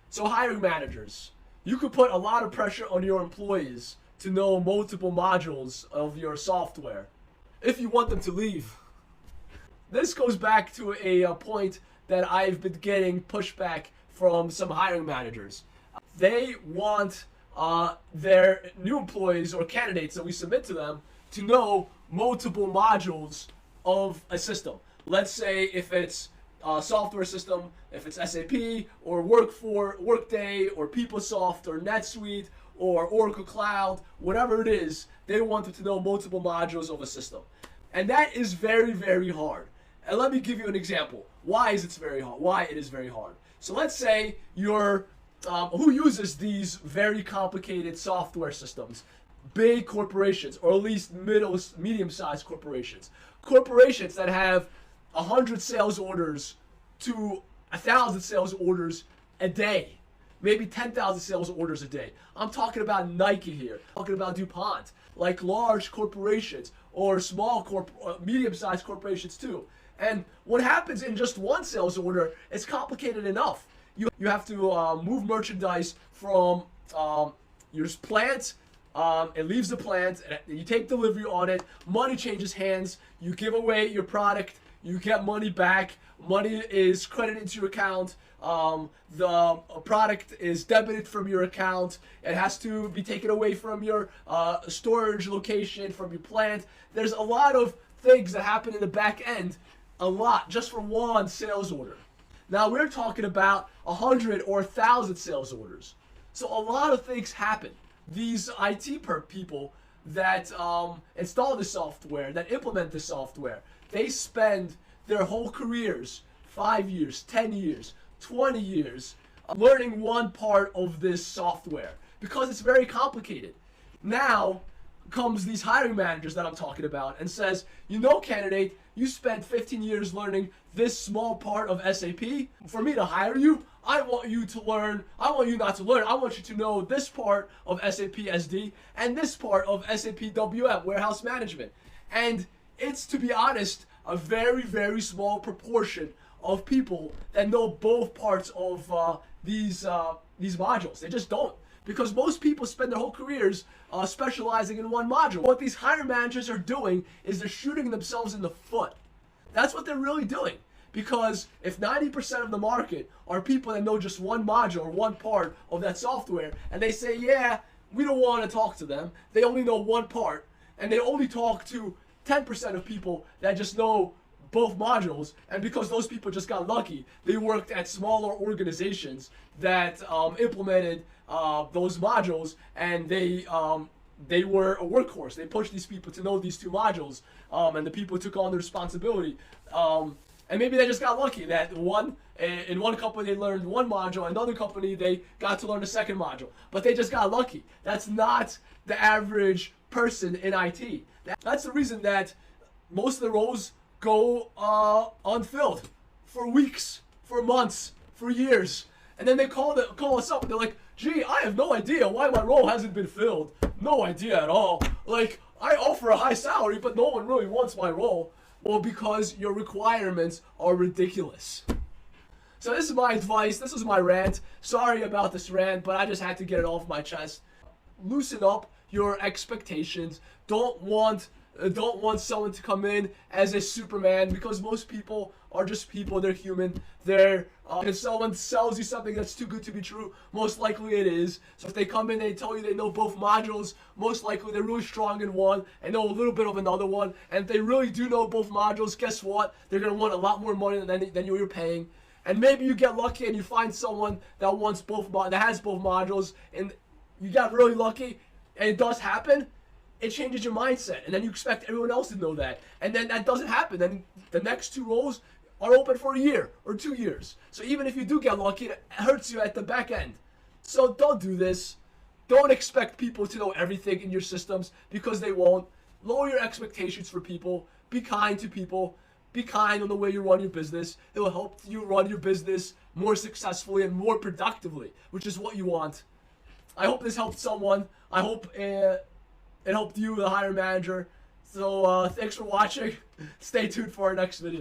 So hiring managers, you could put a lot of pressure on your employees to know multiple modules of your software if you want them to leave. This goes back to a point that I've been getting pushback from some hiring managers. They want their new employees or candidates that we submit to them to know multiple modules of a system. Let's say if it's a software system, if it's SAP or Workday or Peoplesoft or Netsuite or Oracle Cloud, whatever it is, they want them to know multiple modules of a system. And that is very, very hard. And let me give you an example. Why is it very hard? Why it is very hard. So let's say you're who uses these very complicated software systems? Big corporations, or at least medium-sized corporations. Corporations that have 100 sales orders to 1,000 sales orders a day. Maybe 10,000 sales orders a day. I'm talking about Nike here. I'm talking about DuPont. Like large corporations or small medium-sized corporations too. And what happens in just one sales order is complicated enough. You have to move merchandise from your plant. It leaves the plant, and you take delivery on it. Money changes hands. You give away your product. You get money back. Money is credited into your account. The product is debited from your account. It has to be taken away from your storage location, from your plant. There's a lot of things that happen in the back end, a lot, just for one sales order. Now we're talking about 100 or 1,000 sales orders. So a lot of things happen. These IT people that install the software, that implement the software, they spend their whole careers, 5 years, 10 years, 20 years, learning one part of this software because it's very complicated. Now comes these hiring managers that I'm talking about and says, you know, candidate, you spent 15 years learning this small part of SAP. For me to hire you, I want you to learn, I want you not to learn, I want you to know this part of SAP SD and this part of SAP WM, warehouse management. And it's, to be honest, a very, very small proportion of people that know both parts of these modules. They just don't. Because most people spend their whole careers specializing in one module. What these hiring managers are doing is they're shooting themselves in the foot. That's what they're really doing. Because if 90% of the market are people that know just one module or one part of that software, and they say, yeah, we don't want to talk to them, they only know one part, and they only talk to 10% of people that just know both modules, and because those people just got lucky, they worked at smaller organizations that implemented those modules, and they were a workhorse. They pushed these people to know these two modules, and the people took on the responsibility. And maybe they just got lucky that in one company they learned one module, another company they got to learn a second module. But they just got lucky. That's not the average person in IT. That's the reason that most of the roles go unfilled for weeks, for months, for years. And then they call us up and they're like, gee, I have no idea why my role hasn't been filled. No idea at all. Like, I offer a high salary, but no one really wants my role. Well, because your requirements are ridiculous. So this is my advice. This is my rant. Sorry about this rant, but I just had to get it off my chest. Loosen up your expectations. Don't want someone to come in as a Superman, because most people are just people. They're human. If someone sells you something that's too good to be true, most likely it is. So if they come in, they tell you they know both modules, most likely they're really strong in one and know a little bit of another one. And if they really do know both modules, guess what? They're going to want a lot more money than you're paying. And maybe you get lucky and you find someone that has both modules, and you got really lucky, and it does happen. It changes your mindset, and then you expect everyone else to know that, and then that doesn't happen. Then the next two roles are open for a year or 2 years. So even if you do get lucky, it hurts you at the back end. So don't do this. Don't expect people to know everything in your systems, because they won't. Lower your expectations for people. Be kind to people. Be kind on the way you run your business. It will help you run your business more successfully and more productively, which is what you want. I hope this helped someone. I hope it helped you, the hiring manager. So thanks for watching. Stay tuned for our next video.